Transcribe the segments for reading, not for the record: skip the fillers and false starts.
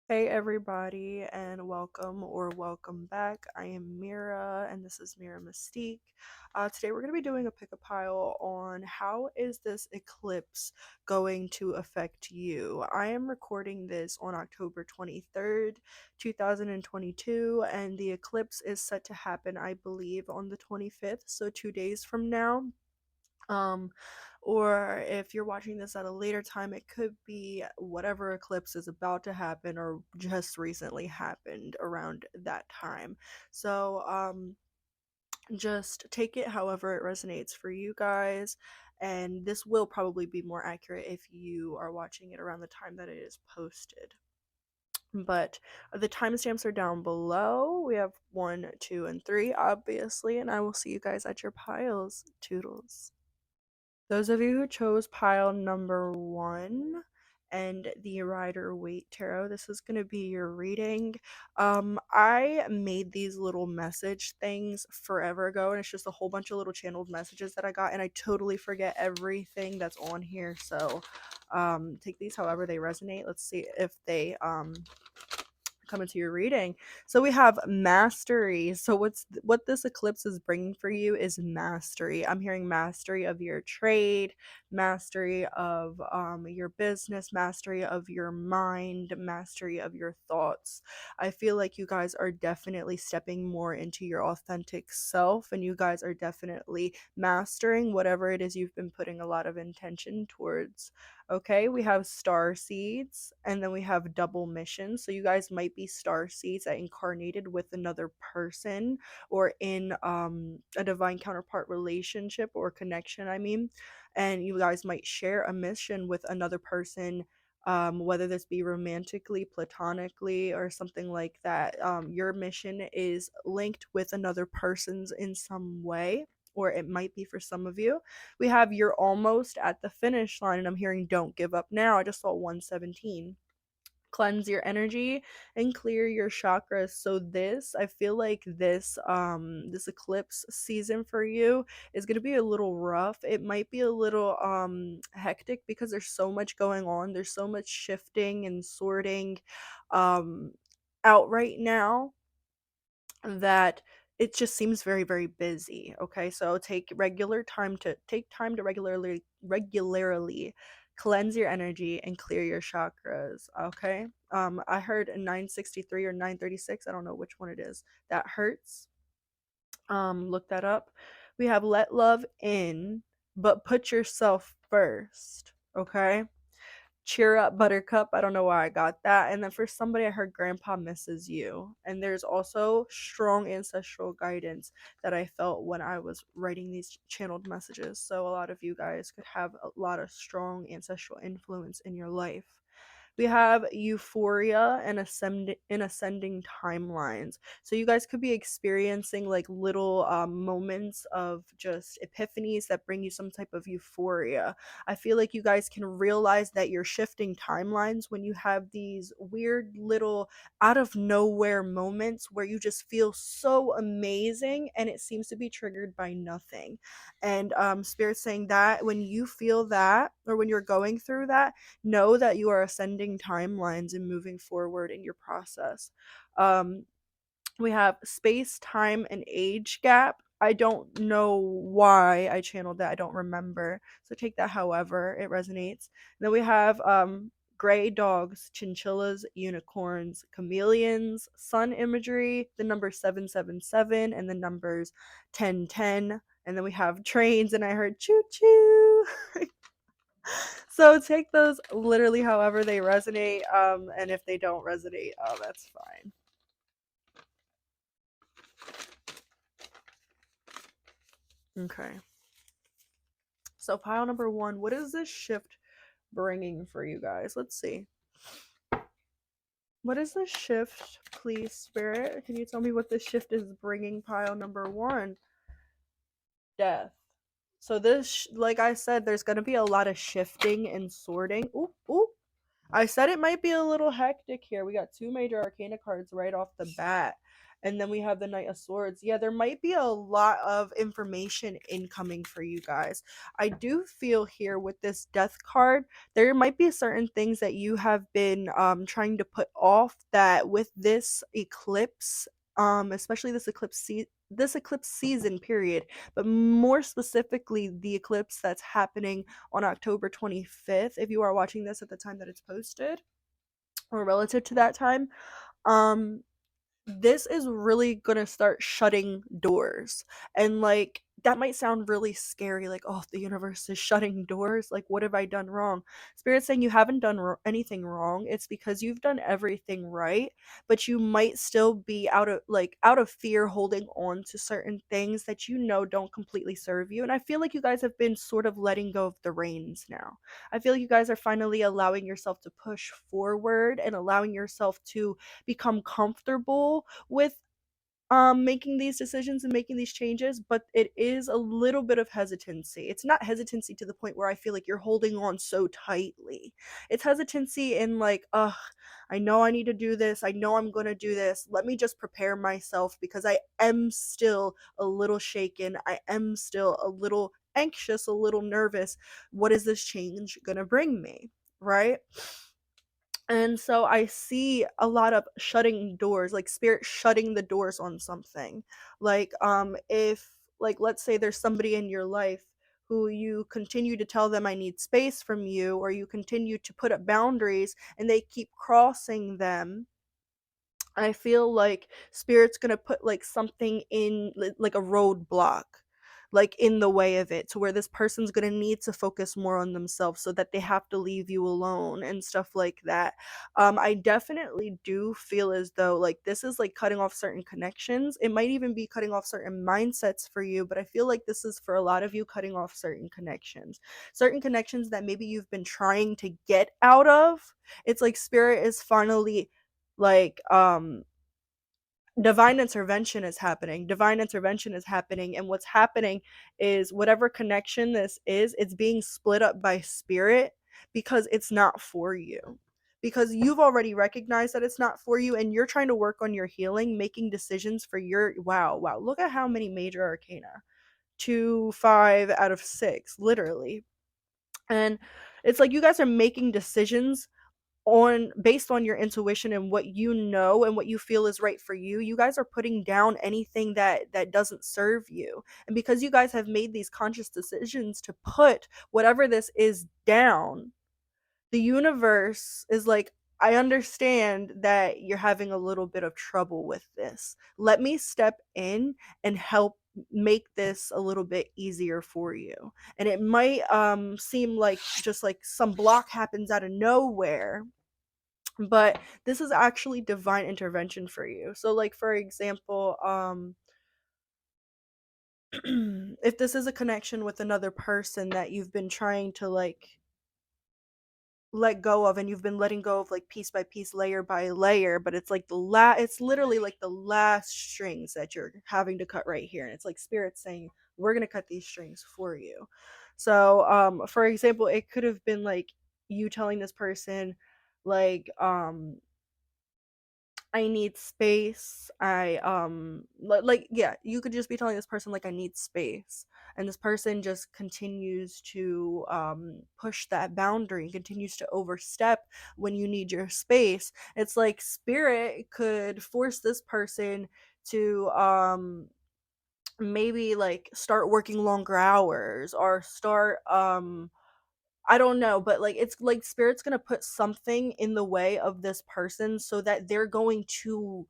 Hey everybody, and welcome or welcome back. I am Mira, and this is Mira Mystique. Today we're going to be doing a pick a pile on how is this eclipse going to affect you. I am recording this on October 23rd, 2022, and the eclipse is set to happen, I believe, on the 25th, so 2 days from now. Um, or if you're watching this at a later time, it could be whatever eclipse is about to happen or just recently happened around that time. So, just take it however it resonates for you guys. And this will probably be more accurate if you are watching it around the time that it is posted. But the timestamps are down below. We have 1, 2, and 3, obviously, and I will see you guys at your piles. Toodles. Those of you who chose pile number 1 and the Rider Waite Tarot, this is going to be your reading. I made these little message things forever ago, and it's just a whole bunch of little channeled messages that I got, and I totally forget everything that's on here. So, take these however they resonate. Let's see if they come into your reading. So we have mastery. So what this eclipse is bringing for you is mastery. I'm hearing mastery of your trade, mastery of your business, mastery of your mind, mastery of your thoughts. I feel like you guys are definitely stepping more into your authentic self, and you guys are definitely mastering whatever it is you've been putting a lot of intention towards. Okay, we have star seeds, and then we have double missions. So you guys might be star seeds that incarnated with another person or in a divine counterpart relationship or connection, I mean. And you guys might share a mission with another person, whether this be romantically, platonically, or something like that. Your mission is linked with another person's in some way, or it might be for some of you. We have you're almost at the finish line, and I'm hearing don't give up now. I just saw 117. Cleanse your energy and clear your chakras. So this, I feel like this eclipse season for you is going to be a little rough. It might be a little hectic because there's so much going on. There's so much shifting and sorting um out right now that it just seems very, very busy. Okay, so take time to regularly cleanse your energy and clear your chakras. Okay, I heard a 963 or 936, I don't know which one it is, that hurts. Look that up. We have let love in, but put yourself first. Okay, cheer up, Buttercup. I don't know why I got that. And then for somebody, I heard Grandpa misses you. And there's also strong ancestral guidance that I felt when I was writing these channeled messages. So a lot of you guys could have a lot of strong ancestral influence in your life. We have euphoria and ascending timelines. So you guys could be experiencing like little moments of just epiphanies that bring you some type of euphoria. I feel like you guys can realize that you're shifting timelines when you have these weird little out of nowhere moments where you just feel so amazing, and it seems to be triggered by nothing. And Spirit's saying that when you feel that, or when you're going through that, know that you are ascending timelines and moving forward in your process. Um, we have space, time, and age gap. I don't know why I channeled that. I don't remember. So take that however it resonates. And then we have gray dogs, chinchillas, unicorns, chameleons, sun imagery, the number 777, and the numbers 1010. And then we have trains, and I heard choo choo. So take those literally however they resonate, and if they don't resonate, oh, that's fine. Okay. So pile number 1, what is this shift bringing for you guys? Let's see. What is this shift, please, Spirit? Can you tell me what this shift is bringing? Pile number 1, death. So this, like I said, there's going to be a lot of shifting and sorting. Ooh, ooh. I said it might be a little hectic here. We got two major arcana cards right off the bat. And then we have the Knight of Swords. Yeah, there might be a lot of information incoming for you guys. I do feel here with this Death card, there might be certain things that you have been trying to put off that with this eclipse, especially this eclipse season period, but more specifically the eclipse that's happening on October 25th, if you are watching this at the time that it's posted or relative to that time. um this is really gonna start shutting doors. And like that might sound really scary, like, oh, the universe is shutting doors. Like, what have I done wrong? Spirit's saying you haven't done anything wrong. It's because you've done everything right, but you might still be out of fear holding on to certain things that you know don't completely serve you. And I feel like you guys have been sort of letting go of the reins now. I feel like you guys are finally allowing yourself to push forward and allowing yourself to become comfortable with making these decisions and making these changes, but it is a little bit of hesitancy. It's not hesitancy to the point where I feel like you're holding on so tightly. It's hesitancy in like, ugh, I know I need to do this. I know I'm going to do this. Let me just prepare myself because I am still a little shaken. I am still a little anxious, a little nervous. What is this change going to bring me? Right? And so I see a lot of shutting doors, like spirit shutting the doors on something. Like if like let's say there's somebody in your life who you continue to tell them I need space from you, or you continue to put up boundaries and they keep crossing them. I feel like spirit's gonna put like something in like a roadblock, like in the way of it, to where this person's gonna need to focus more on themselves so that they have to leave you alone and stuff like that. I definitely do feel as though like this is like cutting off certain connections. It might even be cutting off certain mindsets for you, but I feel like this is for a lot of you cutting off certain connections that maybe you've been trying to get out of. It's like spirit is finally like divine intervention is happening, and what's happening is whatever connection this is, it's being split up by spirit because it's not for you, because you've already recognized that it's not for you and you're trying to work on your healing, making decisions for your wow, look at how many major arcana. 5 out of 6 literally. And it's like you guys are making decisions on based on your intuition and what you know and what you feel is right for you. You guys are putting down anything that doesn't serve you. And because you guys have made these conscious decisions to put whatever this is down, the universe is like, I understand that you're having a little bit of trouble with this. Let me step in and help make this a little bit easier for you. And it might seem like just like some block happens out of nowhere, but this is actually divine intervention for you. So like for example, if this is a connection with another person that you've been trying to like let go of, and you've been letting go of like piece by piece, layer by layer, but it's like it's literally like the last strings that you're having to cut right here, and it's like spirit saying we're going to cut these strings for you. So for example, it could have been like you telling this person like I need space. Like yeah, you could just be telling this person like I need space. And this person just continues to push that boundary, continues to overstep when you need your space. It's like spirit could force this person to maybe like start working longer hours, or start I don't know, but like it's like spirit's gonna put something in the way of this person so that they're going to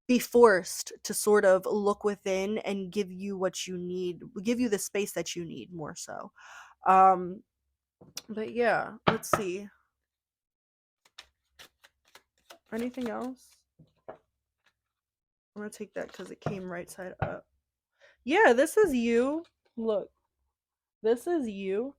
be forced to sort of look within and give you what you need, give you the space that you need more so. Um, but yeah, let's see. Anything else? I'm gonna take that because it came right side up. Yeah, this is you. Look, this is you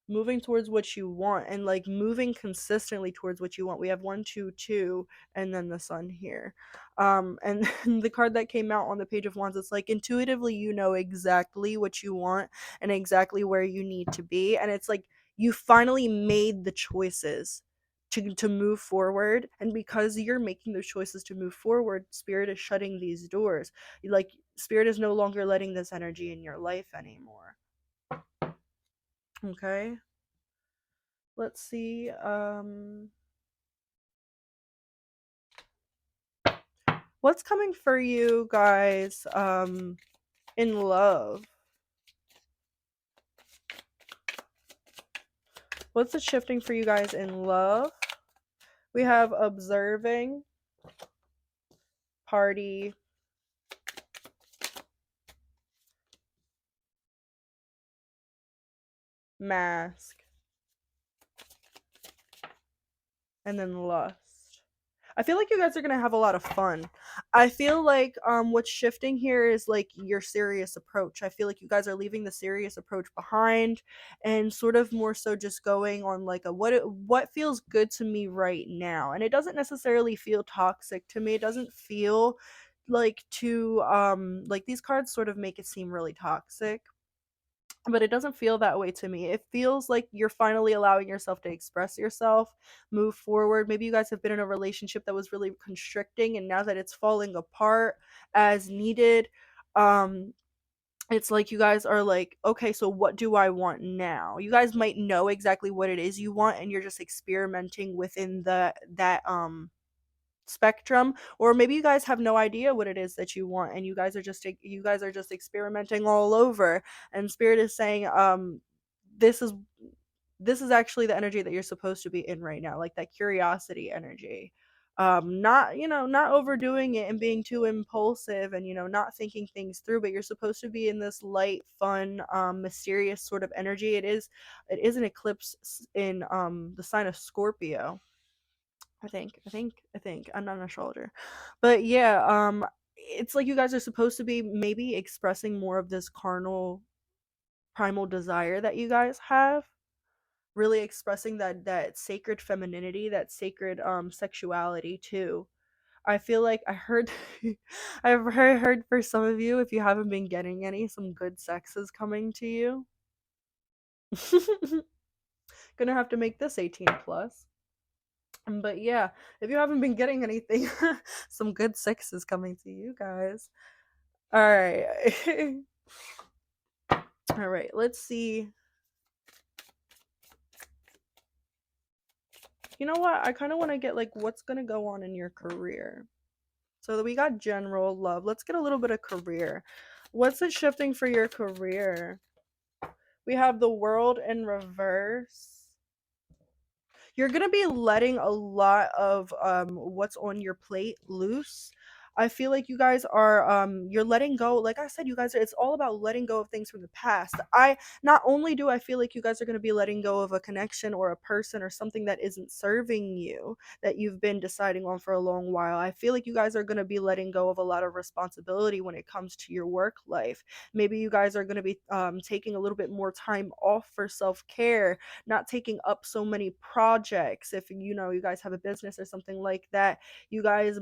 moving towards what you want, and like moving consistently towards what you want. We have 1 2 2 and then the sun here. And the card that came out on the page of wands, it's like intuitively you know exactly what you want and exactly where you need to be, and it's like you finally made the choices to move forward, and because you're making those choices to move forward, spirit is shutting these doors. Like, spirit is no longer letting this energy in your life anymore. Okay, let's see. What's coming for you guys in love? What's it shifting for you guys in love? We have observing, party, mask, and then lust. I feel like you guys are gonna have a lot of fun. I feel like what's shifting here is like your serious approach. I feel like you guys are leaving the serious approach behind and sort of more so just going on like a what feels good to me right now. And it doesn't necessarily feel toxic to me. It doesn't feel like too like these cards sort of make it seem really toxic, but it doesn't feel that way to me. It feels like you're finally allowing yourself to express yourself, move forward. Maybe you guys have been in a relationship that was really constricting, and now that it's falling apart as needed, um it's like you guys are like, okay, so what do I want now? You guys might know exactly what it is you want, and you're just experimenting within that spectrum, or maybe you guys have no idea what it is that you want, and you guys are just experimenting all over, and spirit is saying this is this is actually the energy that you're supposed to be in right now, like that curiosity energy. Not, not overdoing it and being too impulsive, and not thinking things through, but you're supposed to be in this light, fun, mysterious sort of energy. It is an eclipse in the sign of Scorpio. I think I'm not an astrologer, but yeah, it's like you guys are supposed to be maybe expressing more of this carnal primal desire that you guys have, really expressing that sacred femininity, that sacred sexuality too. I feel like I heard I've heard for some of you, if you haven't been getting any, some good sex is coming to you. Gonna have to make this 18 plus. But yeah, if you haven't been getting anything, some good sex is coming to you guys. All right. All right, let's see. You know what? I kind of want to get like what's going to go on in your career. So we got general love. Let's get a little bit of career. What's it shifting for your career? We have the world in reverse. You're gonna be letting a lot of what's on your plate loose. I feel like you guys are you're letting go. Like I said, you guys it's all about letting go of things from the past. I Not only do I feel like you guys are gonna be letting go of a connection or a person or something that isn't serving you, that you've been deciding on for a long while. I feel like you guys are gonna be letting go of a lot of responsibility when it comes to your work life. Maybe you guys are gonna be taking a little bit more time off for self-care, not taking up so many projects. If you guys have a business or something like that, you guys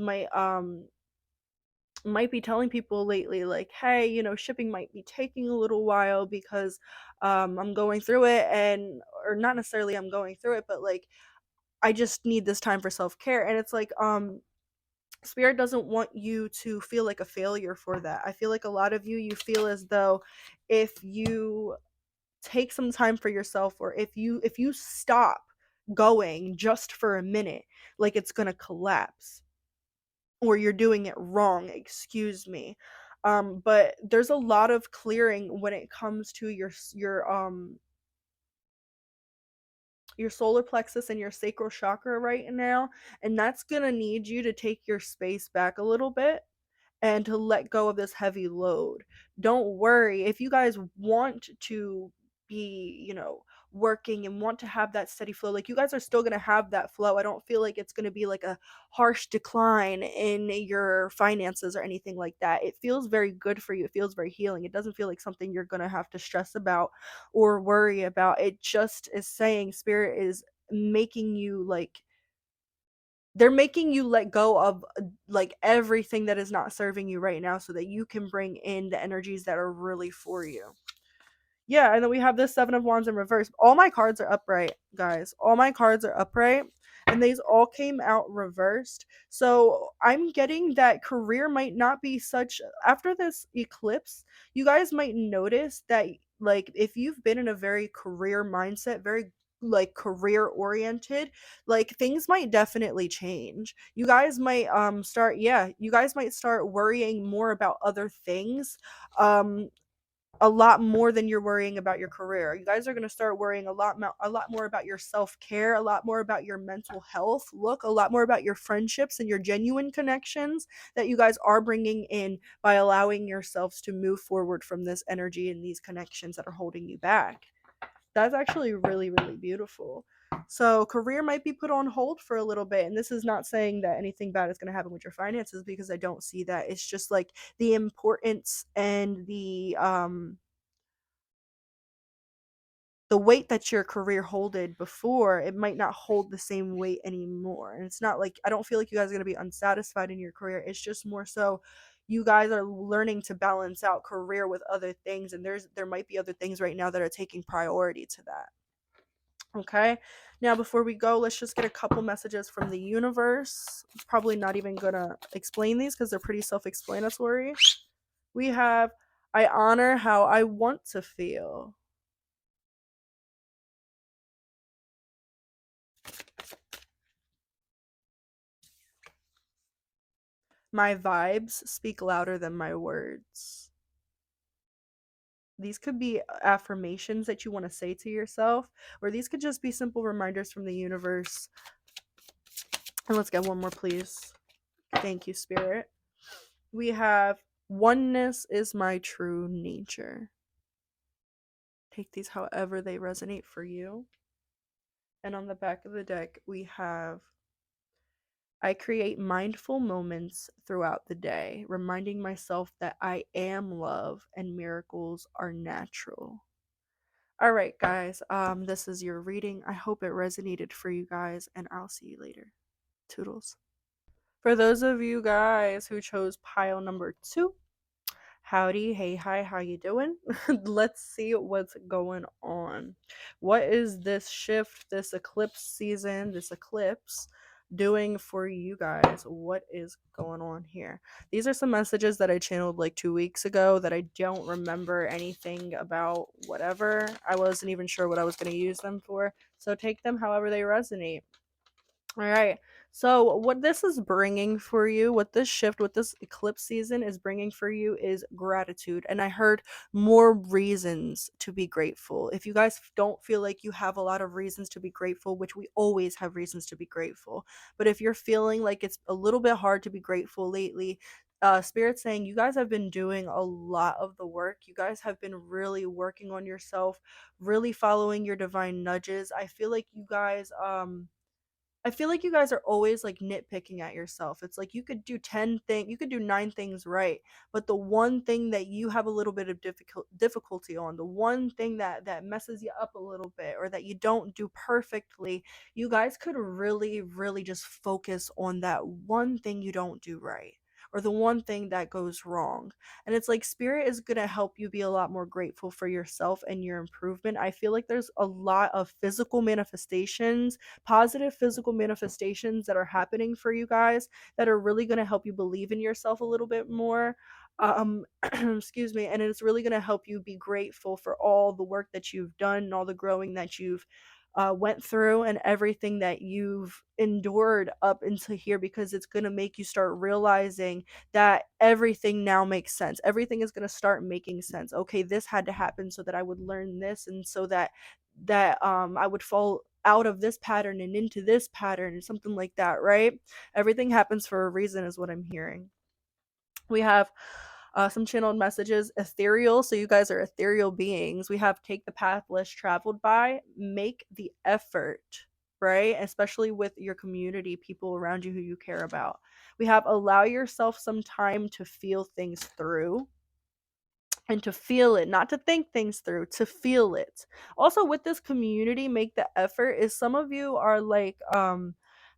might be telling people lately like, hey, shipping might be taking a little while because I'm going through it, and or not necessarily I'm going through it, but like I just need this time for self-care. And it's like spirit doesn't want you to feel like a failure for that. I feel like a lot of you feel as though if you take some time for yourself, or if you stop going just for a minute, like it's going to collapse, or you're doing it wrong, excuse me. But there's a lot of clearing when it comes to your solar plexus and your sacral chakra right now, and that's going to need you to take your space back a little bit and to let go of this heavy load. Don't worry. If you guys want to be, working and want to have that steady flow, like you guys are still going to have that flow. I don't feel like it's going to be like a harsh decline in your finances or anything like that. It feels very good for you. It feels very healing. It doesn't feel like something you're going to have to stress about or worry about. It just is saying spirit is making you like they're making you let go of like everything that is not serving you right now, so that you can bring in the energies that are really for you. Yeah, and then we have this 7 of Wands in reverse. All my cards are upright, guys. All my cards are upright. and these all came out reversed. So I'm getting that career might not be such after this eclipse. You guys might notice that, like, if you've been in a very career mindset, very like career oriented, like things might definitely change. You guys might start, yeah, you guys might start worrying more about other things, um a lot more than you're worrying about your career. You guys are going to start worrying a lot more about your self-care, a lot more about your mental health, look, a lot more about your friendships and your genuine connections that you guys are bringing in by allowing yourselves to move forward from this energy and these connections that are holding you back. That's actually really, really beautiful. So, career might be put on hold for a little bit. And this is not saying that anything bad is going to happen with your finances, because I don't see that. It's just like the importance and the weight that your career holded before, it might not hold the same weight anymore. And it's not like, I don't feel like you guys are going to be unsatisfied in your career. It's just more so you guys are learning to balance out career with other things, and there might be other things right now that are taking priority to that. Okay. Now, before we go, let's just get a couple messages from the universe. Probably not even gonna explain these because they're pretty self-explanatory. We have, I honor how I want to feel. My vibes speak louder than my words. These could be affirmations that you want to say to yourself, or these could just be simple reminders from the universe. And let's get one more, please. Thank you, Spirit. We have, oneness is my true nature. Take these however they resonate for you. And on the back of the deck, we have, I create mindful moments throughout the day, reminding myself that I am love and miracles are natural. All right, guys. This is your reading. I hope it resonated for you guys, and I'll see you later. Toodles. For those of you guys who chose pile number 2, howdy, hey, hi, how you doing? Let's see what's going on. What is this shift, this eclipse season, this eclipse doing for you guys? What is going on here? These are some messages that I channeled like 2 weeks ago that I don't remember anything about. Whatever. I wasn't even sure what I was going to use them for. So take them however they resonate. All right. So, what this is bringing for you, what this shift, what this eclipse season is bringing for you is gratitude. And I heard more reasons to be grateful. If you guys don't feel like you have a lot of reasons to be grateful, which we always have reasons to be grateful, but if you're feeling like it's a little bit hard to be grateful lately, Spirit's saying you guys have been doing a lot of the work. You guys have been really working on yourself, really following your divine nudges. I feel like you guys are always like nitpicking at yourself. It's like you could do 10 things, you could do 9 things right, but the one thing that you have a little bit of difficulty on, the one thing that messes you up a little bit or that you don't do perfectly, you guys could really really just focus on that one thing you don't do right, or the one thing that goes wrong. And it's like Spirit is going to help you be a lot more grateful for yourself and your improvement. I feel like there's a lot of physical manifestations, positive physical manifestations that are happening for you guys that are really going to help you believe in yourself a little bit more. Excuse me. And it's really going to help you be grateful for all the work that you've done and all the growing that you've went through and everything that you've endured up into here, because it's going to make you start realizing that everything now makes sense. Everything is going to start making sense. Okay, this had to happen so that I would learn this, and so that I would fall out of this pattern and into this pattern and something like that, right? Everything happens for a reason is what I'm hearing. We have some channeled messages, ethereal. So you guys are ethereal beings. We have take the path less traveled by, make the effort, right? Especially with your community, people around you who you care about. We have allow yourself some time to feel things through and to feel it, not to think things through, to feel it. Also, with this community, make the effort is some of you are like,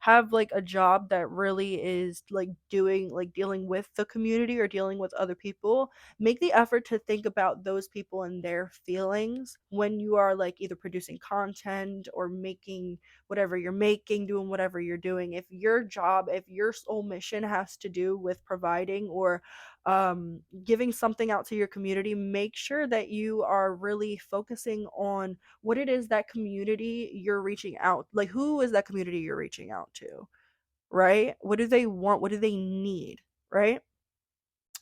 have like a job that really is like dealing with the community or dealing with other people, make the effort to think about those people and their feelings when you are like either producing content or making whatever you're making, doing whatever you're doing. If your job, if your sole mission has to do with providing or giving something out to your community, make sure that you are really focusing on what it is that community you're reaching out, like who is that community you're reaching out to, right? What do they want? What do they need, right?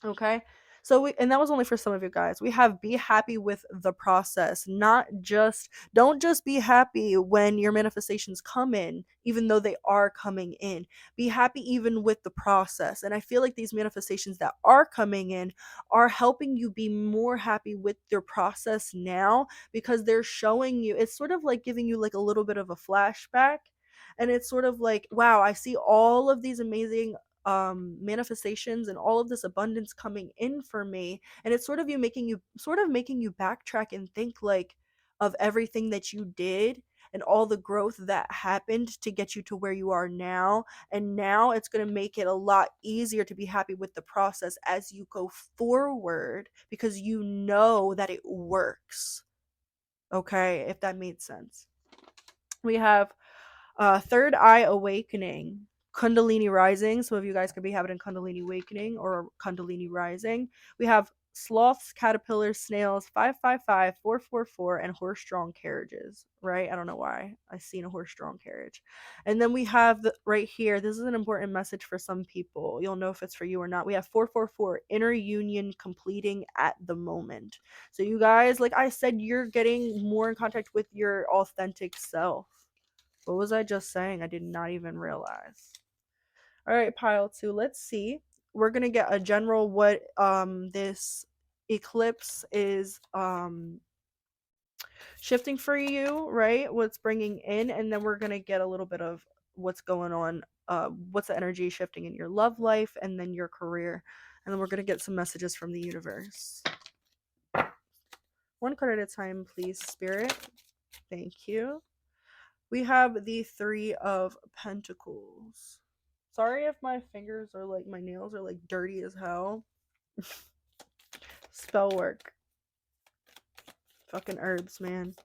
Okay. So and that was only for some of you guys. We have be happy with the process, not just, don't just be happy when your manifestations come in, even though they are coming in. Be happy even with the process. And I feel like these manifestations that are coming in are helping you be more happy with your process now, because they're showing you, it's sort of like giving you like a little bit of a flashback. And it's sort of like, wow, I see all of these amazing manifestations and all of this abundance coming in for me, and it's sort of making you backtrack and think like of everything that you did and all the growth that happened to get you to where you are now. And now it's going to make it a lot easier to be happy with the process as you go forward, because you know that it works. Okay, if that made sense. We have third eye awakening, Kundalini rising. Some of you guys could be having a Kundalini awakening or Kundalini rising. We have sloths, caterpillars, snails, 555, 444, and horse-drawn carriages. Right? I don't know why I seen a horse-drawn carriage. And then we have right here. This is an important message for some people. You'll know if it's for you or not. We have 444, inner union completing at the moment. So you guys, like I said, you're getting more in contact with your authentic self. What was I just saying? I did not even realize. All right, pile two. Let's see. We're gonna get a general what this eclipse is shifting for you, right? What's bringing in, and then we're gonna get a little bit of what's going on. What's the energy shifting in your love life, and then your career, and then we're gonna get some messages from the universe. One card at a time, please, Spirit. Thank you. We have the Three of Pentacles. Sorry if my fingers are like, my nails are like dirty as hell. Spell work. Fucking herbs, man.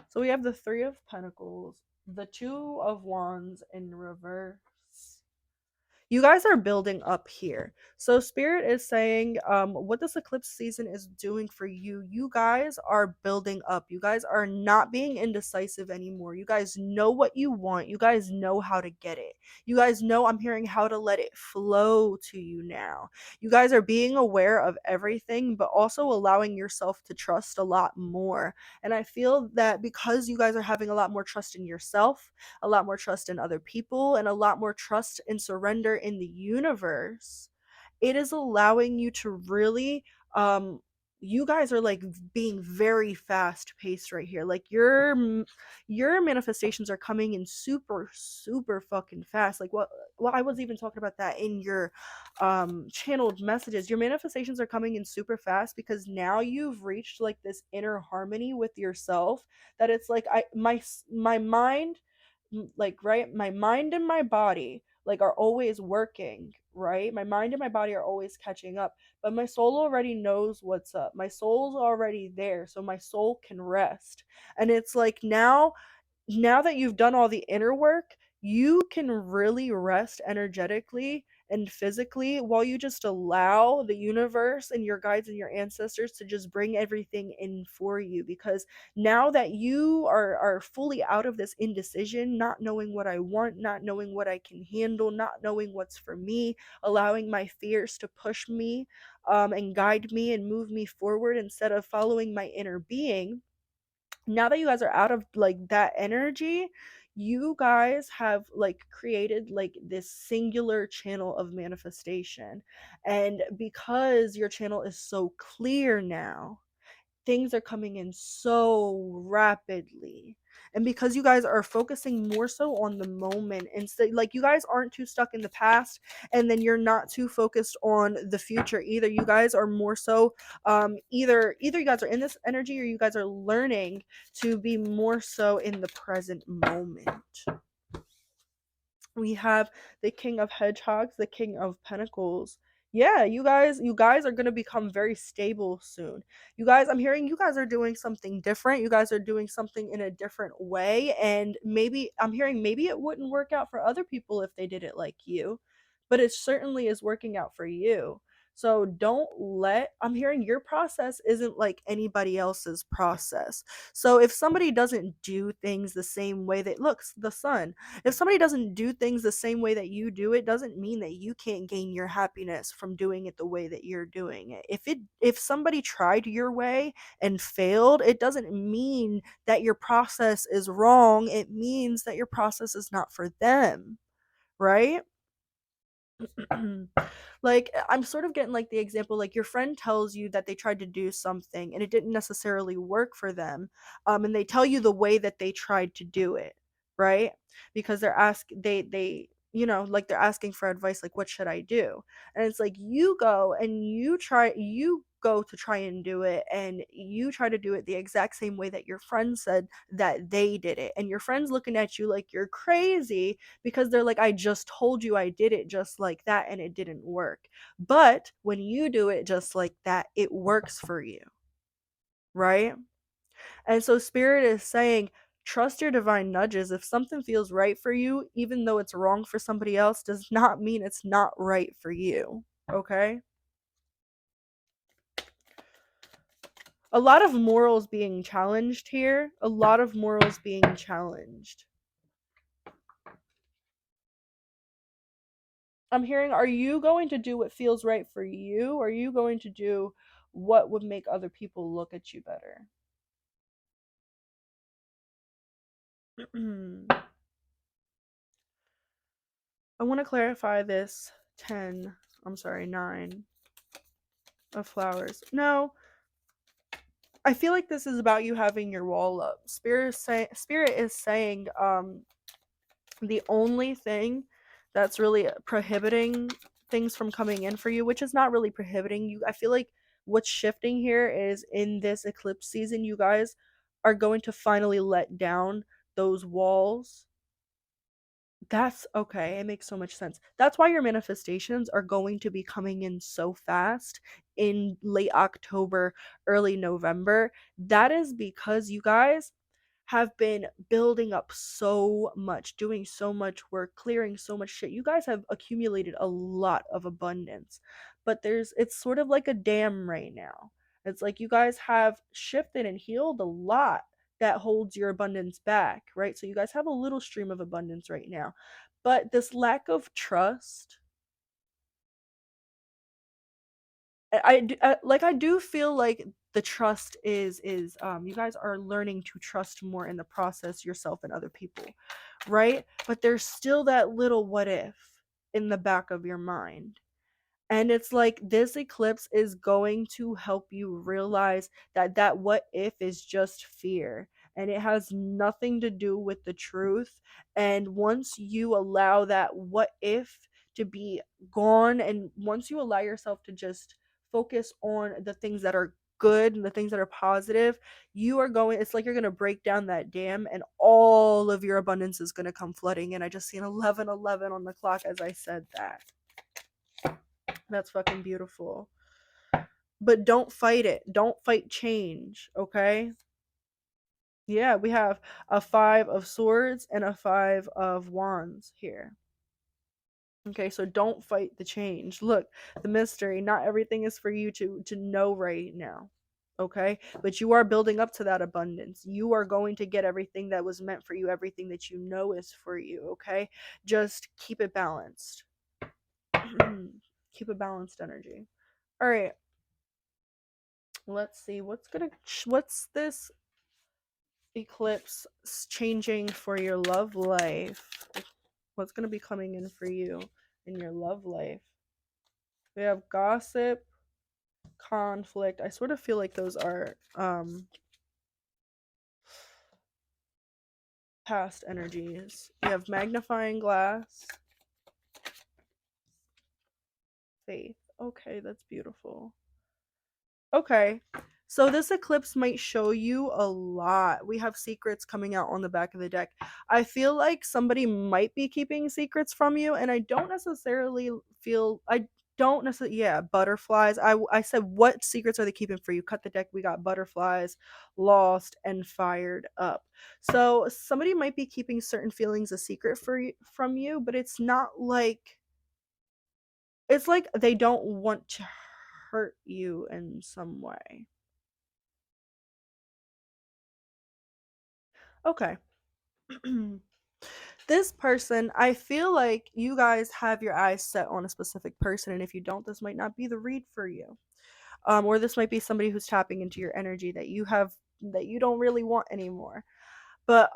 So we have the Three of Pentacles, the Two of Wands in reverse. You guys are building up here. So Spirit is saying what this eclipse season is doing for you, you guys are building up. You guys are not being indecisive anymore. You guys know what you want. You guys know how to get it. You guys know, I'm hearing, how to let it flow to you now. You guys are being aware of everything, but also allowing yourself to trust a lot more. And I feel that because you guys are having a lot more trust in yourself, a lot more trust in other people, and a lot more trust and surrender in the universe, it is allowing you to really you guys are like being very fast paced right here. Like your manifestations are coming in super super fucking fast. Like what, well, I was even talking about that in your channeled messages. Your manifestations are coming in super fast because now you've reached like this inner harmony with yourself, that it's like my mind, like, right, my mind and my body like are always working, right? My mind and my body are always catching up, but my soul already knows what's up. My soul's already there, so my soul can rest. And it's like now that you've done all the inner work, you can really rest energetically and physically while you just allow the universe and your guides and your ancestors to just bring everything in for you. Because now that you are fully out of this indecision, not knowing what I want, not knowing what I can handle, not knowing what's for me, allowing my fears to push me and guide me and move me forward instead of following my inner being, now that you guys are out of like that energy, you guys have like created like this singular channel of manifestation. And because your channel is so clear now, things are coming in so rapidly. And because you guys are focusing more so on the moment, instead, like, you guys aren't too stuck in the past, and then you're not too focused on the future either. You guys are more so either you guys are in this energy, or you guys are learning to be more so in the present moment. We have the King of Hedgehogs, the King of Pentacles. Yeah, you guys are going to become very stable soon. You guys, I'm hearing you guys are doing something different. You guys are doing something in a different way, and maybe I'm hearing maybe it wouldn't work out for other people if they did it like you, but it certainly is working out for you. So don't let, I'm hearing your process isn't like anybody else's process. So if somebody doesn't do things the same way that looks, the sun, if somebody doesn't do things the same way that you do it, doesn't mean that you can't gain your happiness from doing it the way that you're doing it. If somebody tried your way and failed, it doesn't mean that your process is wrong. It means that your process is not for them, right? Like, I'm sort of getting like the example, like your friend tells you that they tried to do something and it didn't necessarily work for them, and they tell you the way that they tried to do it, right? Because they like they're asking for advice, like what should I do? And it's like you go to try and do it, and you try to do it the exact same way that your friend said that they did it, and your friend's looking at you like you're crazy because they're like, I just told you I did it just like that and it didn't work. But when you do it just like that, it works for you, right? And so Spirit is saying, trust your divine nudges. If something feels right for you, even though it's wrong for somebody else, does not mean it's not right for you, okay? A lot of morals being challenged here. A lot of morals being challenged. I'm hearing, are you going to do what feels right for you? Or are you going to do what would make other people look at you better? I want to clarify this 10, I'm sorry, 9 of flowers. No, I feel like this is about you having your wall up. Spirit is saying the only thing that's really prohibiting things from coming in for you, which is not really prohibiting you. I feel like what's shifting here is in this eclipse season, you guys are going to finally let down those walls. That's okay. It makes so much sense. That's why your manifestations are going to be coming in so fast in late October, early November. That is because you guys have been building up so much, doing so much work, clearing so much shit. You guys have accumulated a lot of abundance. But it's sort of like a dam right now. It's like you guys have shifted and healed a lot that holds your abundance back, right? So you guys have a little stream of abundance right now. But this lack of trust, I do feel like the trust is you guys are learning to trust more in the process yourself and other people, right? But there's still that little what if in the back of your mind. And it's like this eclipse is going to help you realize that that what if is just fear, and it has nothing to do with the truth. And once you allow that what if to be gone, and once you allow yourself to just focus on the things that are good and the things that are positive, you are going, it's like you're going to break down that dam and all of your abundance is going to come flooding in. I just seen 11:11 on the clock as I said that. That's fucking beautiful. But don't fight it. Don't fight change, okay? Yeah, we have a 5 of swords and a 5 of wands here. Okay, so don't fight the change. Look, the mystery, not everything is for you to know right now. Okay? But you are building up to that abundance. You are going to get everything that was meant for you, everything that you know is for you, okay? Just keep it balanced. Keep a balanced energy. All right. Let's see what's this eclipse changing for your love life. What's going to be coming in for you in your love life? We have gossip, conflict. I sort of feel like those are past energies. We have magnifying glass, faith. Okay, that's beautiful. Okay. So this eclipse might show you a lot. We have secrets coming out on the back of the deck. I feel like somebody might be keeping secrets from you, and I don't necessarily feel I don't necessarily yeah, butterflies. I said what secrets are they keeping for you? Cut the deck. We got butterflies, lost, and fired up. So somebody might be keeping certain feelings a secret from you, but it's like they don't want to hurt you in some way. Okay. This person, I feel like you guys have your eyes set on a specific person, and if you don't, this might not be the read for you. Or this might be somebody who's tapping into your energy that you don't really want anymore. But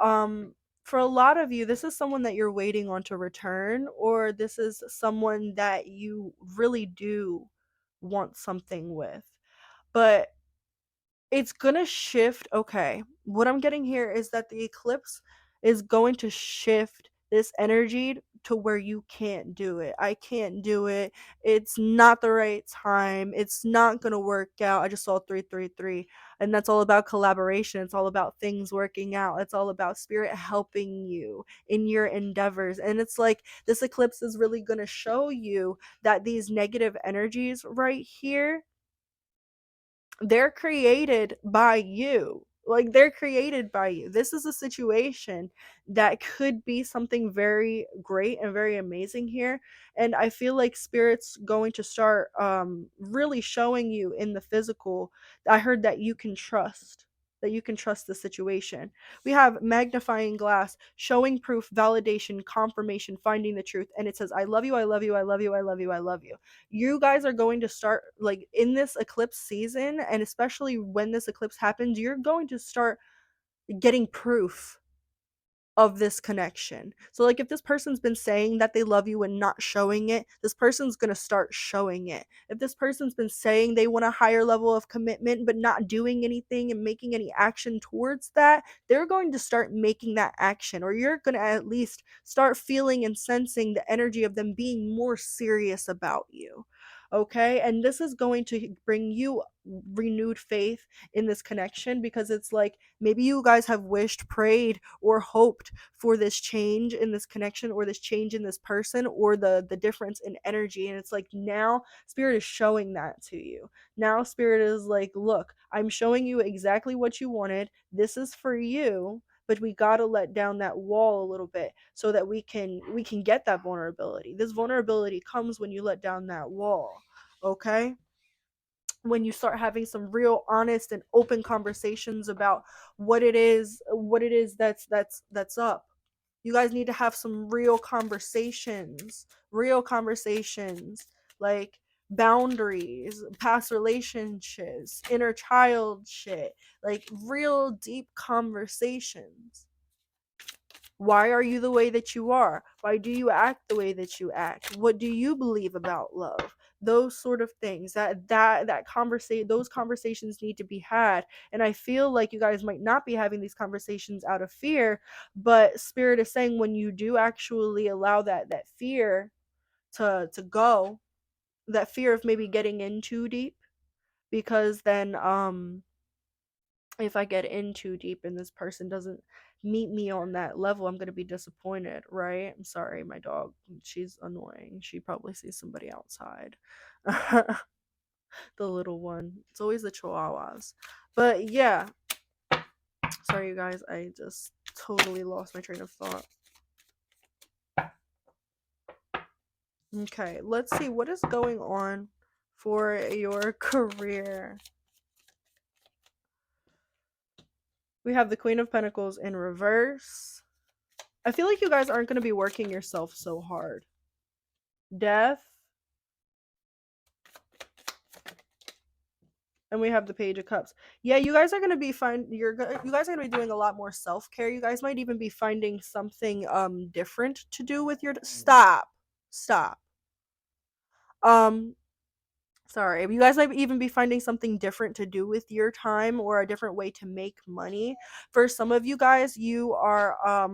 for a lot of you, this is someone that you're waiting on to return, or this is someone that you really do want something with. But it's gonna shift. Okay, what I'm getting here is that the eclipse is going to shift this energy to where you can't do it. I can't do it. It's not the right time. It's not gonna work out. I just saw 333, and that's all about collaboration. It's all about things working out. It's all about spirit helping you in your endeavors. And it's like this eclipse is really gonna show you that these negative energies right here, they're created by you. Like, they're created by you. This is a situation that could be something very great and very amazing here. And I feel like spirit's going to start really showing you in the physical. I heard that you can trust the situation. We have magnifying glass, showing proof, validation, confirmation, finding the truth. And it says, I love you, I love you, I love you, I love you, I love you. You guys are going to start, like, in this eclipse season, and especially when this eclipse happens, you're going to start getting proof of this connection. So like if this person's been saying that they love you and not showing it, this person's going to start showing it. If this person's been saying they want a higher level of commitment but not doing anything and making any action towards that, they're going to start making that action, or you're going to at least start feeling and sensing the energy of them being more serious about you. Okay? And this is going to bring you renewed faith in this connection, because it's like maybe you guys have wished, prayed, or hoped for this change in this connection, or this change in this person, or the difference in energy, and it's like now spirit is showing that to you. Now spirit is like, look, I'm showing you exactly what you wanted. This is for you, but we got to let down that wall a little bit so that we can get that vulnerability. This vulnerability comes when you let down that wall. Okay? When you start having some real honest and open conversations about what it is that's up. You guys need to have some real conversations, like boundaries, past relationships, inner child shit, like real deep conversations. Why are you the way that you are? Why do you act the way that you act? What do you believe about love? Those sort of things. Those conversations need to be had. And I feel like you guys might not be having these conversations out of fear, but spirit is saying when you do actually allow that fear to go, that fear of maybe getting in too deep, because then if I get in too deep and this person doesn't meet me on that level, I'm gonna be disappointed, right? I'm sorry, my dog. She's annoying. She probably sees somebody outside. The little one. It's always the chihuahuas. But yeah. Sorry, you guys. I just totally lost my train of thought. Okay, let's see what is going on for your career. We have the Queen of Pentacles in reverse. I feel like you guys aren't going to be working yourself so hard. Death. And we have the Page of Cups. Yeah, you guys are going to be you guys are going to be doing a lot more self-care. You guys might even be finding something different to do with your stop. Stop. Um sorry. You guys might even be finding something different to do with your time, or a different way to make money. For some of you guys, you are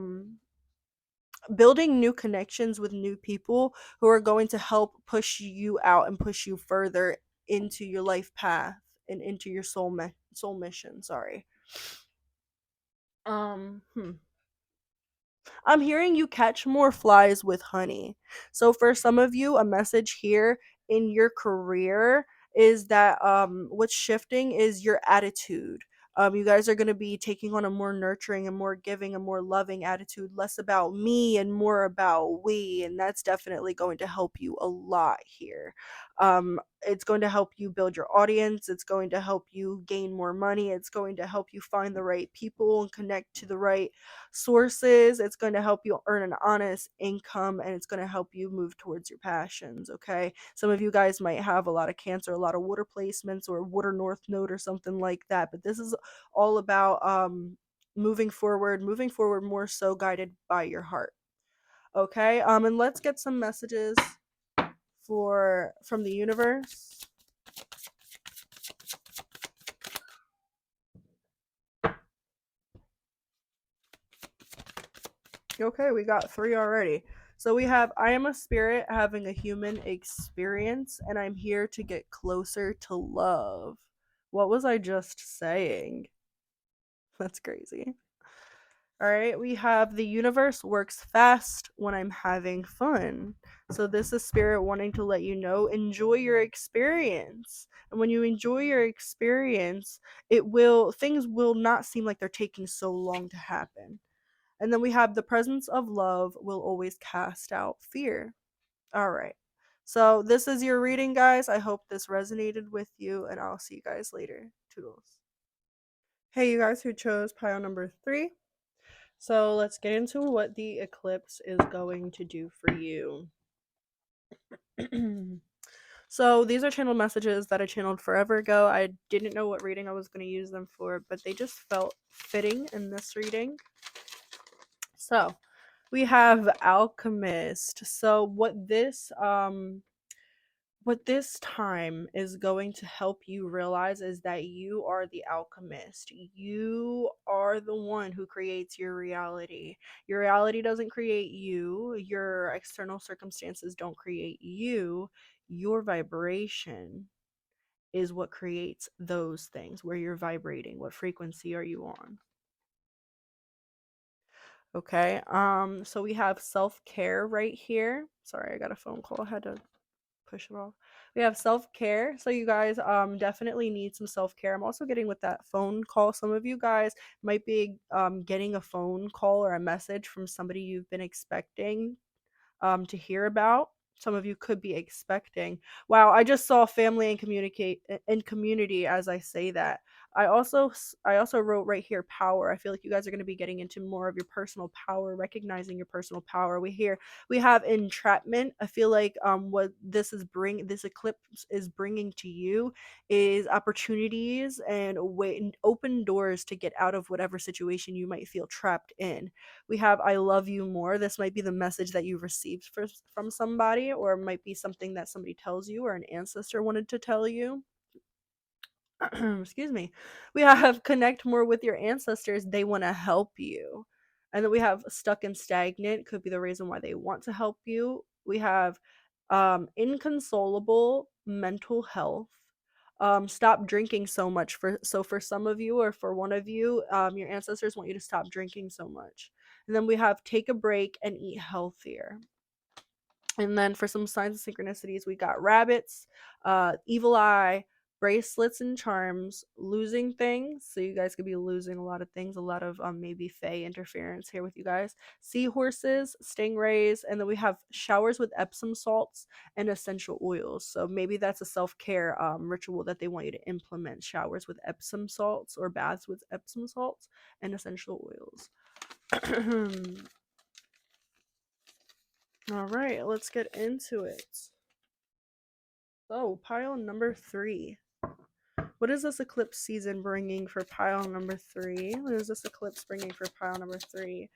building new connections with new people who are going to help push you out and push you further into your life path and into your soul mission. Sorry. Um, hmm. I'm hearing you catch more flies with honey. So for some of you, a message here in your career is that what's shifting is your attitude. You guys are going to be taking on a more nurturing and more giving, a more loving attitude, less about me and more about we, and that's definitely going to help you a lot here. It's going to help you build your audience, it's going to help you gain more money, it's going to help you find the right people and connect to the right sources. It's going to help you earn an honest income, and it's going to help you move towards your passions. Okay. Some of you guys might have a lot of Cancer, a lot of water placements, or water north node or something like that. But this is all about moving forward more so guided by your heart. Okay. And let's get some messages for from the universe. Okay, we got 3 already. So we have I am a spirit having a human experience, and I'm here to get closer to love. What was I just saying? That's crazy. All right, we have the universe works fast when I'm having fun. So this is spirit wanting to let you know enjoy your experience. And when you enjoy your experience, things will not seem like they're taking so long to happen. And then we have the presence of love will always cast out fear. All right. So this is your reading, guys. I hope this resonated with you, and I'll see you guys later. Toodles. Hey, you guys who chose pile number 3. So let's get into what the eclipse is going to do for you. So these are channeled messages that I channeled forever ago. I didn't know what reading I was going to use them for, but they just felt fitting in this reading. So we have alchemist. So what this time is going to help you realize is that you are the alchemist. You are the one who creates your reality. Your reality doesn't create you. Your external circumstances don't create you. Your vibration is what creates those things. Where you're vibrating, what frequency are you on? Okay. So we have self-care right here. Sorry, I got a phone call. I had to push it off. We have self-care. So you guys definitely need some self-care. I'm also getting with that phone call. Some of you guys might be getting a phone call or a message from somebody you've been expecting to hear about. Some of you could be expecting. Wow, I just saw family and communicate and community as I say that. I also wrote right here power. I feel like you guys are going to be getting into more of your personal power, recognizing your personal power. We have entrapment. I feel like what this eclipse is bringing to you is opportunities and open doors to get out of whatever situation you might feel trapped in. We have I love you more. This might be the message that you received from somebody, or it might be something that somebody tells you or an ancestor wanted to tell you. Excuse me. We have connect more with your ancestors. They want to help you. And then we have stuck and stagnant, could be the reason why they want to help you. We have inconsolable mental health. Stop drinking so much. For some of you, or for one of you, your ancestors want you to stop drinking so much. And then we have take a break and eat healthier. And then for some signs and synchronicities, we got rabbits, evil eye, bracelets and charms, losing things. So you guys could be losing a lot of things, a lot of maybe fae interference here with you guys. Seahorses, stingrays, and then we have showers with Epsom salts and essential oils. So maybe that's a self-care ritual that they want you to implement: showers with Epsom salts or baths with Epsom salts and essential oils. All right, let's get into it. So, pile number 3. What is this eclipse season bringing for pile number 3? What is this eclipse bringing for pile number 3?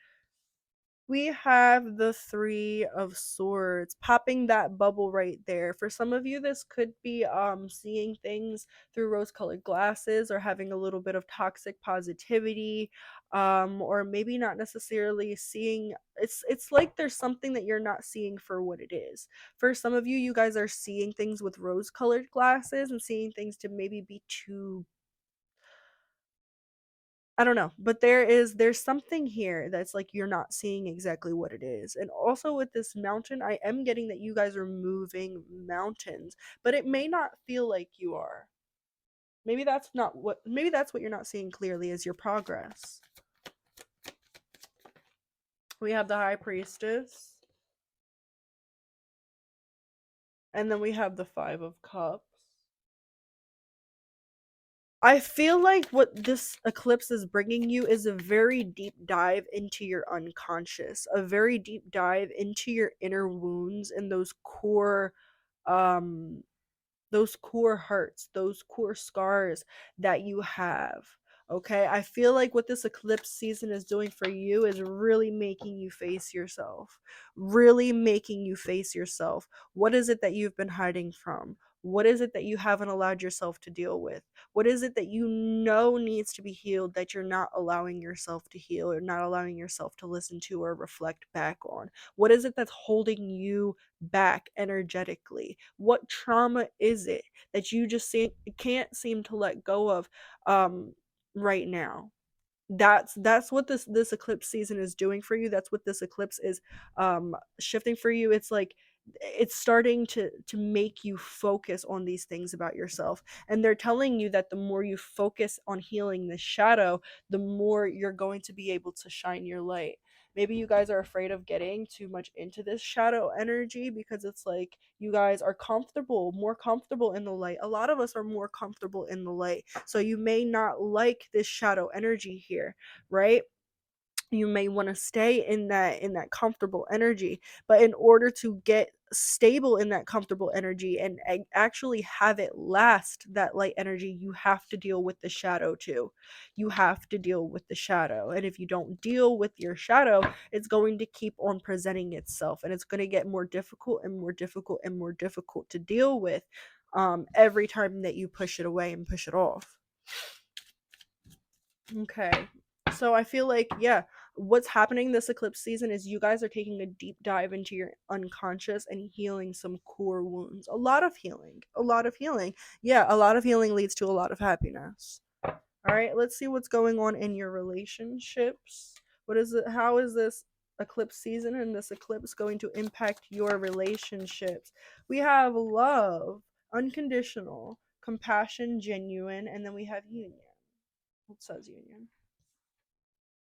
We have the Three of Swords popping that bubble right there. For some of you, this could be seeing things through rose-colored glasses, or having a little bit of toxic positivity, or maybe not necessarily seeing. It's like there's something that you're not seeing for what it is. For some of you, you guys are seeing things with rose-colored glasses and seeing things to maybe be too, I don't know, but there's something here that's like you're not seeing exactly what it is. And also with this mountain, I am getting that you guys are moving mountains, but it may not feel like you are. Maybe that's what you're not seeing clearly is your progress. We have the High Priestess, and then we have the Five of Cups. I feel like what this eclipse is bringing you is a very deep dive into your unconscious, a very deep dive into your inner wounds and um those core hurts, those core scars that you have. Okay? I feel like what this eclipse season is doing for you is really making you face yourself. Really making you face yourself. What is it that you've been hiding from? What is it that you haven't allowed yourself to deal with? What is it that you know needs to be healed that you're not allowing yourself to heal, or not allowing yourself to listen to or reflect back on? What is it that's holding you back energetically? What trauma is it that you just can't seem to let go of right now? That's what this eclipse season is doing for you. That's what this eclipse is shifting for you. It's like it's starting to make you focus on these things about yourself, and they're telling you that the more you focus on healing the shadow, the more you're going to be able to shine your light. Maybe you guys are afraid of getting too much into this shadow energy because it's like you guys are more comfortable in the light. A lot of us are more comfortable in the light, so you may not like this shadow energy here, right? You may want to stay in that comfortable energy, but in order to get stable in that comfortable energy and actually have it last, that light energy, you have to deal with the shadow too. You have to deal with the shadow, and if you don't deal with your shadow, it's going to keep on presenting itself, and it's going to get more difficult and more difficult and more difficult to deal with every time that you push it away and push it off. Okay. So I feel like, yeah, what's happening this eclipse season is you guys are taking a deep dive into your unconscious and healing some core wounds. A lot of healing. A lot of healing. Yeah, a lot of healing leads to a lot of happiness. All right, let's see what's going on in your relationships. What is it? How is this eclipse season and this eclipse going to impact your relationships? We have love, unconditional, compassion, genuine, and then we have union. It says union.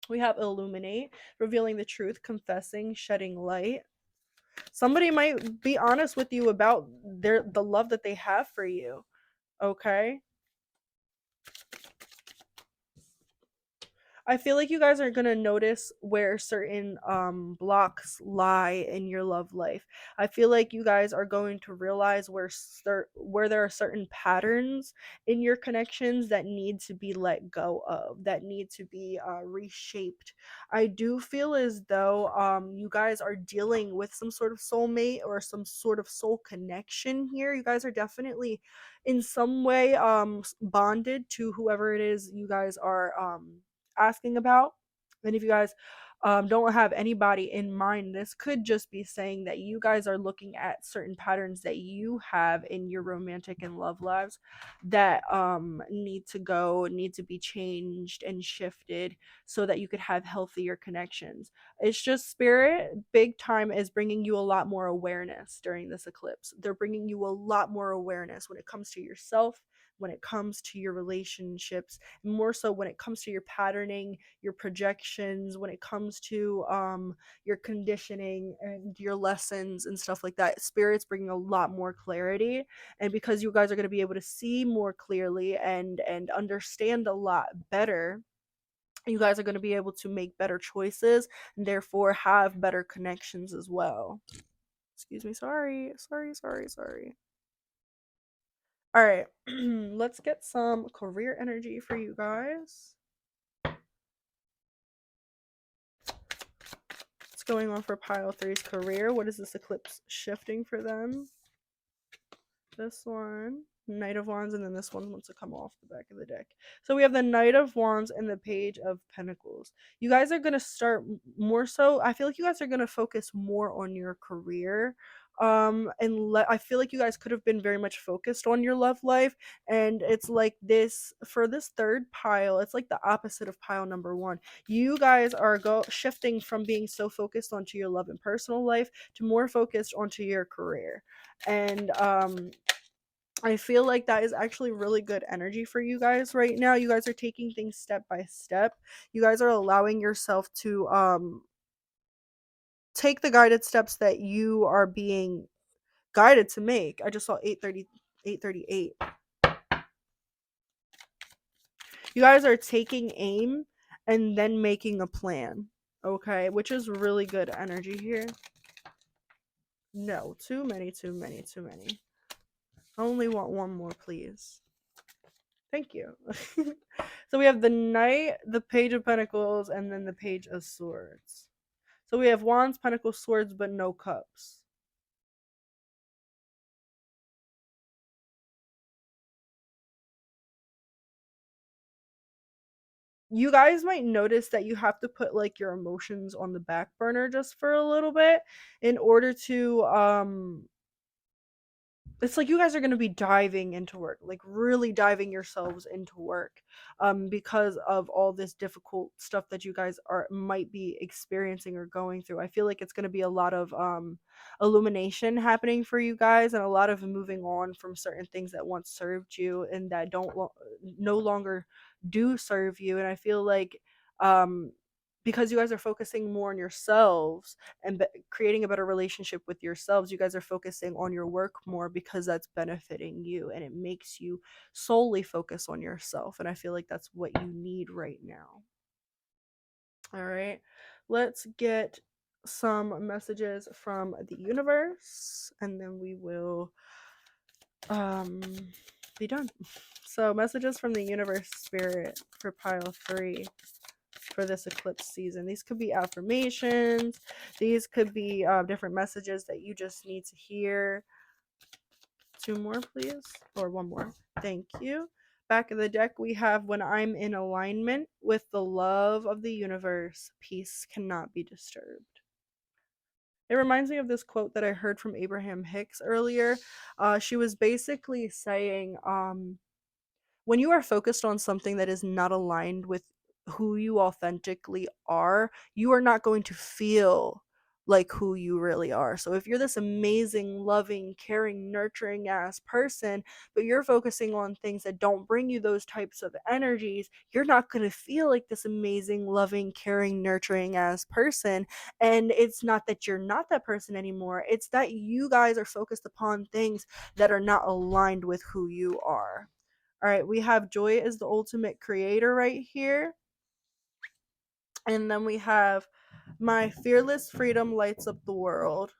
We have illuminate, revealing the truth, confessing, shedding light. Somebody might be honest with you about the love that they have for you. Okay? I feel like you guys are gonna notice where certain blocks lie in your love life. I feel like you guys are going to realize where there are certain patterns in your connections that need to be let go of, that need to be reshaped. I do feel as though you guys are dealing with some sort of soulmate or some sort of soul connection here. You guys are definitely in some way bonded to whoever it is you guys are asking about. And if you guys don't have anybody in mind, this could just be saying that you guys are looking at certain patterns that you have in your romantic and love lives that need to be changed and shifted so that you could have healthier connections. It's just spirit big time is bringing you a lot more awareness during this eclipse. They're bringing you a lot more awareness when it comes to yourself, when it comes to your relationships, more so when it comes to your patterning, your projections, when it comes to your conditioning and your lessons and stuff like that. Spirit's bringing a lot more clarity, and because you guys are going to be able to see more clearly and understand a lot better, you guys are going to be able to make better choices and therefore have better connections as well. Excuse me, sorry. All right, let's get some career energy for you guys. Let's going on for pile three's career? What is this eclipse shifting for them? This one, Knight of Wands, and then this one wants to come off the back of the deck. So we have the Knight of Wands and the Page of Pentacles. You guys are going to start more so, I feel like you guys are going to focus more on your career. I feel like you guys could have been very much focused on your love life, and it's like this for this third pile, it's like the opposite of pile number one. You guys are shifting from being so focused onto your love and personal life to more focused onto your career. And I feel like that is actually really good energy for you guys right now. You guys are taking things step by step. You guys are allowing yourself to take the guided steps that you are being guided to make. I just saw 838. You guys are taking aim and then making a plan. Okay, which is really good energy here. No, too many. I only want one more, please. Thank you. So we have the Knight, the Page of Pentacles, and then the Page of Swords. So we have Wands, Pentacles, Swords, but no Cups. You guys might notice that you have to put like your emotions on the back burner just for a little bit in order to it's like you guys are going to be diving into work, like really diving yourselves into work, because of all this difficult stuff that you guys might be experiencing or going through. I feel like it's going to be a lot of illumination happening for you guys, and a lot of moving on from certain things that once served you and that no longer do serve you. And I feel like because you guys are focusing more on yourselves and creating a better relationship with yourselves, you guys are focusing on your work more because that's benefiting you, and it makes you solely focus on yourself. And I feel like that's what you need right now. All right, let's get some messages from the universe, and then we will be done. So messages from the universe spirit for pile 3 for this eclipse season. These could be affirmations. These could be different messages that you just need to hear. 2 more, please. Or 1 more. Thank you. Back of the deck, we have when I'm in alignment with the love of the universe, peace cannot be disturbed. It reminds me of this quote that I heard from Abraham Hicks earlier. She was basically saying, when you are focused on something that is not aligned with who you authentically are, you are not going to feel like who you really are. So if you're this amazing, loving, caring, nurturing ass person, but you're focusing on things that don't bring you those types of energies, you're not going to feel like this amazing, loving, caring, nurturing ass person. And it's not that you're not that person anymore. It's that you guys are focused upon things that are not aligned with who you are. All right, we have joy is the ultimate creator right here. And then we have my fearless freedom lights up the world.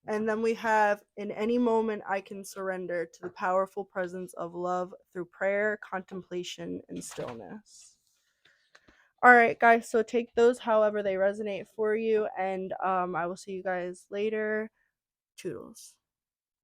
And then we have in any moment I can surrender to the powerful presence of love through prayer, contemplation, and stillness. All right, guys, so take those however they resonate for you, and I will see you guys later. Toodles.